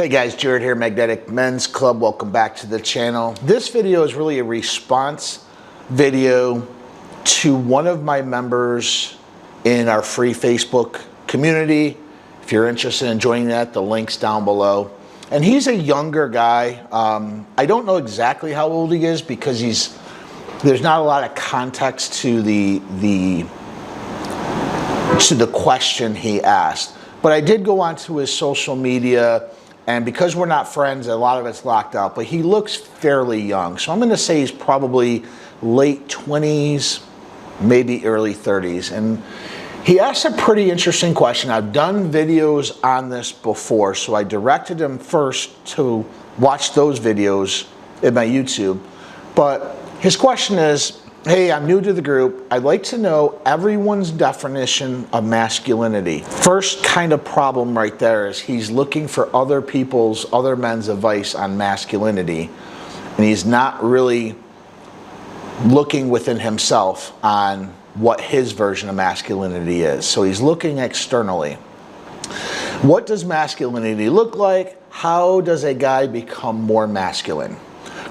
Hey guys, Jared here, Magnetic Men's Club. Welcome back to the channel. This video is really a response video to one of my members in our free Facebook community. If you're interested in joining that, the link's down below. And he's a younger guy. I don't know exactly how old he is because there's not a lot of context to the question he asked. But I did go onto his social media, and because we're not friends, a lot of it's locked out, but he looks fairly young. So I'm gonna say he's probably late 20s, maybe early 30s. And he asked a pretty interesting question. I've done videos on this before, so I directed him first to watch those videos in my YouTube. But his question is, hey, I'm new to the group. I'd like to know everyone's definition of masculinity. First kind of problem right there is he's looking for other men's advice on masculinity. And he's not really looking within himself on what his version of masculinity is. So he's looking externally. What does masculinity look like? How does a guy become more masculine?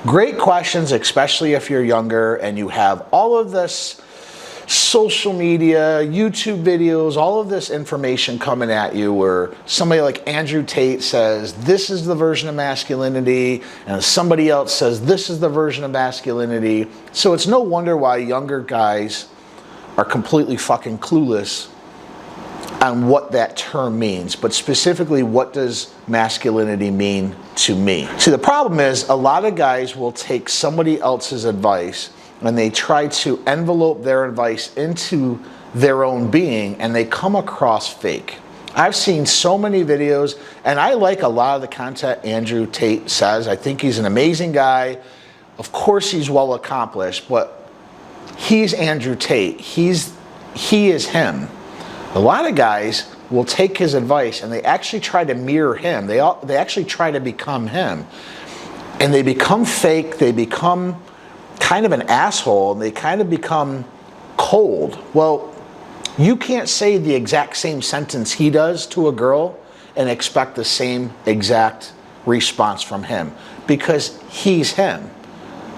Great questions, especially if you're younger and you have all of this social media, YouTube videos, all of this information coming at you where somebody like Andrew Tate says, this is the version of masculinity, and somebody else says, this is the version of masculinity. So it's no wonder why younger guys are completely fucking clueless on what that term means, but specifically, what does masculinity mean to me? See, the problem is a lot of guys will take somebody else's advice and they try to envelope their advice into their own being, and they come across fake. I've seen so many videos, and I like a lot of the content Andrew Tate says. I think he's an amazing guy. Of course, he's well accomplished, but he's Andrew Tate. He is him. A lot of guys will take his advice and they actually try to mirror him. They actually try to become him. And they become fake, they become kind of an asshole, and they kind of become cold. Well, you can't say the exact same sentence he does to a girl and expect the same exact response from him, because he's him.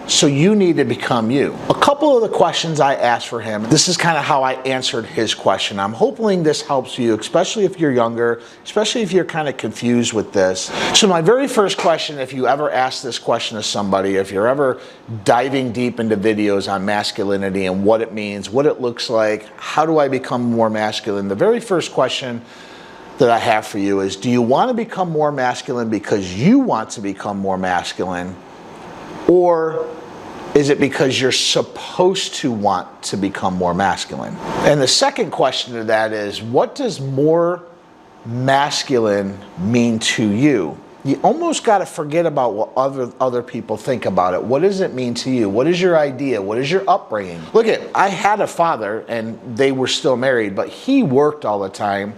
So you need to become you. A couple of the questions I asked for him, this is kind of how I answered his question. I'm hoping this helps you, especially if you're younger, especially if you're kind of confused with this. So my very first question, if you ever ask this question to somebody, if you're ever diving deep into videos on masculinity and what it means, what it looks like, how do I become more masculine? The very first question that I have for you is, do you want to become more masculine because you want to become more masculine? Or is it because you're supposed to want to become more masculine? And the second question to that is, what does more masculine mean to you? You almost got to forget about what other people think about it. What does it mean to you? What is your idea? What is your upbringing? Look I had a father, and they were still married, but he worked all the time.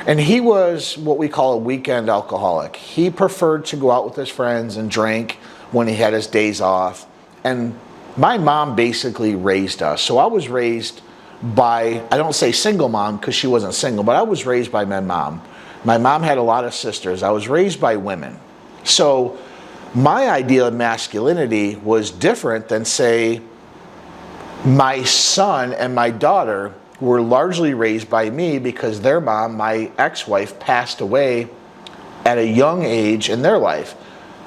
And he was what we call a weekend alcoholic. He preferred to go out with his friends and drink when he had his days off. And my mom basically raised us. So I was raised by, I don't say single mom because she wasn't single, but I was raised by my mom. My mom had a lot of sisters. I was raised by women. So my idea of masculinity was different than, say, my son and my daughter were largely raised by me because their mom, my ex-wife, passed away at a young age in their life.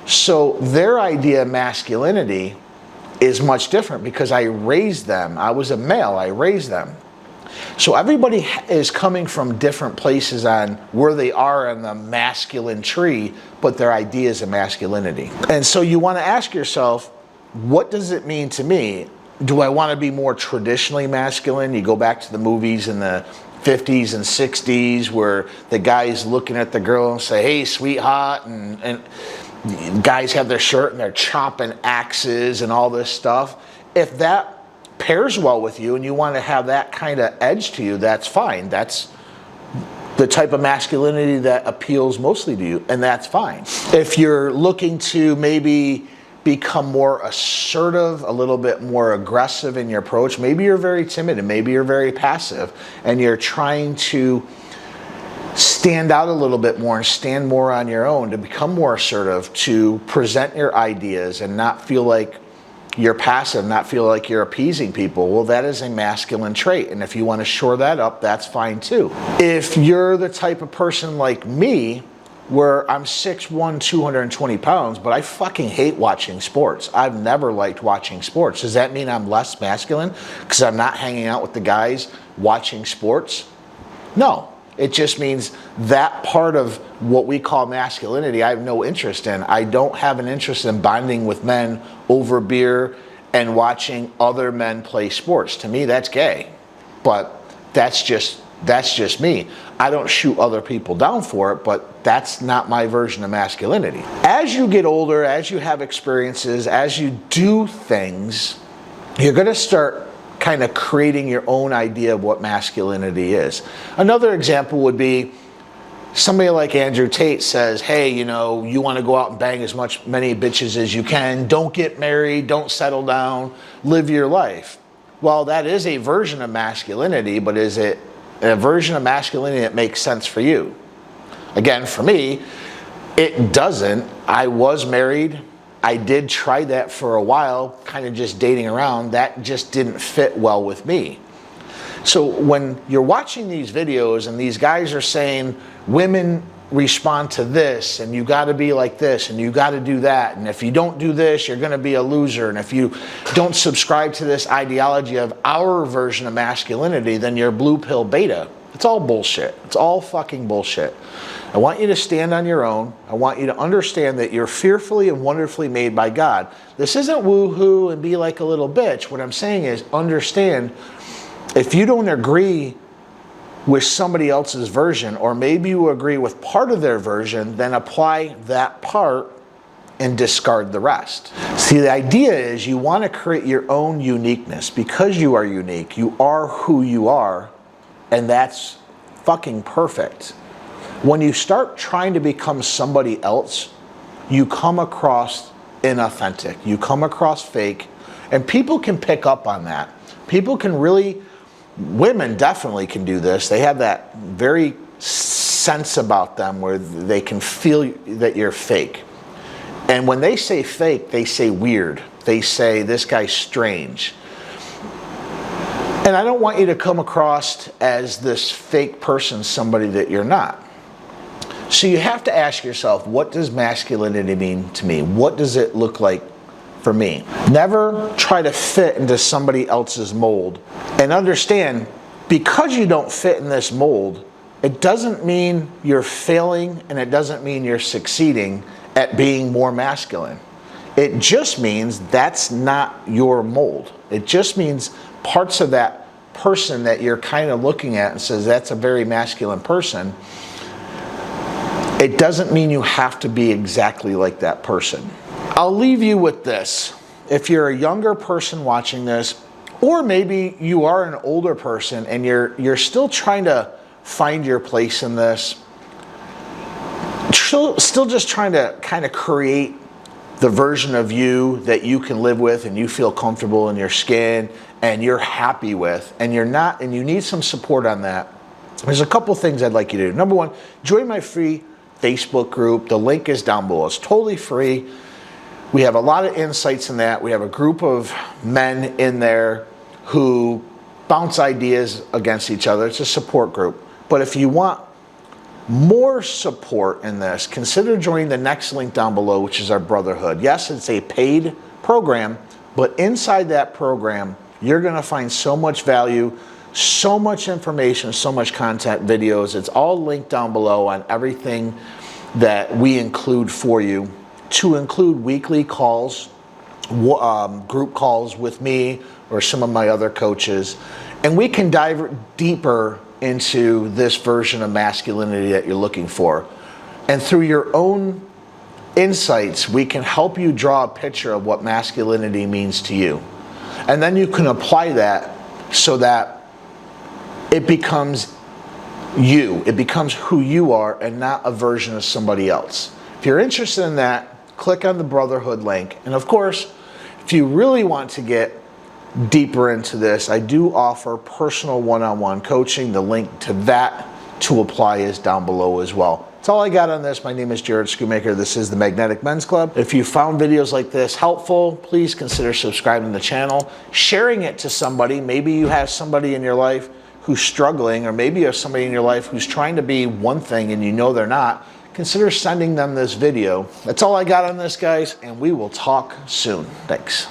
So their idea of masculinity is much different because I raised them. I was a male, I raised them. So everybody is coming from different places on where they are in the masculine tree, but their ideas of masculinity. And so you want to ask yourself, what does it mean to me? Do I want to be more traditionally masculine? You go back to the movies in the 50s and 60s where the guy's looking at the girl and say, hey, sweetheart, and guys have their shirt and they're chopping axes and all this stuff. If that pairs well with you and you want to have that kind of edge to you, that's fine. That's the type of masculinity that appeals mostly to you, and that's fine. If you're looking to maybe become more assertive, a little bit more aggressive in your approach, maybe you're very timid and maybe you're very passive and you're trying to stand out a little bit more and stand more on your own, to become more assertive, to present your ideas and not feel like you're passive, not feel like you're appeasing people. Well, that is a masculine trait. And if you want to shore that up, that's fine too. If you're the type of person like me, where I'm 6'1", 220 pounds, but I fucking hate watching sports. I've never liked watching sports. Does that mean I'm less masculine because I'm not hanging out with the guys watching sports? No. It just means that part of what we call masculinity, I have no interest in. I don't have an interest in bonding with men over beer and watching other men play sports. To me, that's gay. But that's just me. I don't shoot other people down for it, but that's not my version of masculinity. As you get older, as you have experiences, as you do things, you're going to start kind of creating your own idea of what masculinity is. Another example would be somebody like Andrew Tate says, hey, you know, you want to go out and bang many bitches as you can. Don't get married. Don't settle down. Live your life. Well, that is a version of masculinity, but is it a version of masculinity that makes sense for you? Again, for me, it doesn't. I was married. I did try that for a while, kind of just dating around. That just didn't fit well with me. So when you're watching these videos and these guys are saying women respond to this and you got to be like this and you got to do that, and if you don't do this, you're going to be a loser, and if you don't subscribe to this ideology of our version of masculinity, then you're blue pill beta. It's all bullshit. It's all fucking bullshit. I want you to stand on your own. I want you to understand that you're fearfully and wonderfully made by God. This isn't woo-hoo and be like a little bitch. What I'm saying is understand, if you don't agree with somebody else's version, or maybe you agree with part of their version, then apply that part and discard the rest. See, the idea is you want to create your own uniqueness. Because you are unique, you are who you are, and that's fucking perfect. When you start trying to become somebody else, you come across inauthentic, you come across fake, and people can pick up on that. People can really, women definitely can do this. They have that very sense about them where they can feel that you're fake. And when they say fake, they say weird. They say, this guy's strange. And I don't want you to come across as this fake person, somebody that you're not. So you have to ask yourself, what does masculinity mean to me? What does it look like for me? Never try to fit into somebody else's mold. And understand, because you don't fit in this mold, it doesn't mean you're failing, and it doesn't mean you're succeeding at being more masculine. It just means that's not your mold. It just means parts of that person that you're kind of looking at and says that's a very masculine person. It doesn't mean you have to be exactly like that person. I'll leave you with this. If you're a younger person watching this, or maybe you are an older person and you're still trying to find your place in this, still just trying to kind of create the version of you that you can live with and you feel comfortable in your skin and you're happy with, and you're not, and you need some support on that, there's a couple things I'd like you to do. Number one, join my free Facebook group. The link is down below. It's totally free. We have a lot of insights in that. We have a group of men in there who bounce ideas against each other. It's a support group. But if you want more support in this, consider joining the next link down below, which is our Brotherhood. Yes, it's a paid program, but inside that program, you're going to find so much value, so much information, so much content, videos. It's all linked down below on everything that we include for you, to include weekly calls, group calls with me or some of my other coaches. And we can dive deeper into this version of masculinity that you're looking for. And through your own insights, we can help you draw a picture of what masculinity means to you. And then you can apply that so that it becomes you. It becomes who you are and not a version of somebody else. If you're interested in that, click on the Brotherhood link. And of course, if you really want to get deeper into this, I do offer personal one-on-one coaching. The link to that to apply is down below as well. That's all I got on this. My name is Jared Schoonmaker. This is the Magnetic Men's Club. If you found videos like this helpful, please consider subscribing to the channel, sharing it to somebody. Maybe you have somebody in your life who's struggling, or maybe you have somebody in your life who's trying to be one thing and you know they're not. Consider sending them this video. That's all I got on this, guys, and we will talk soon. Thanks.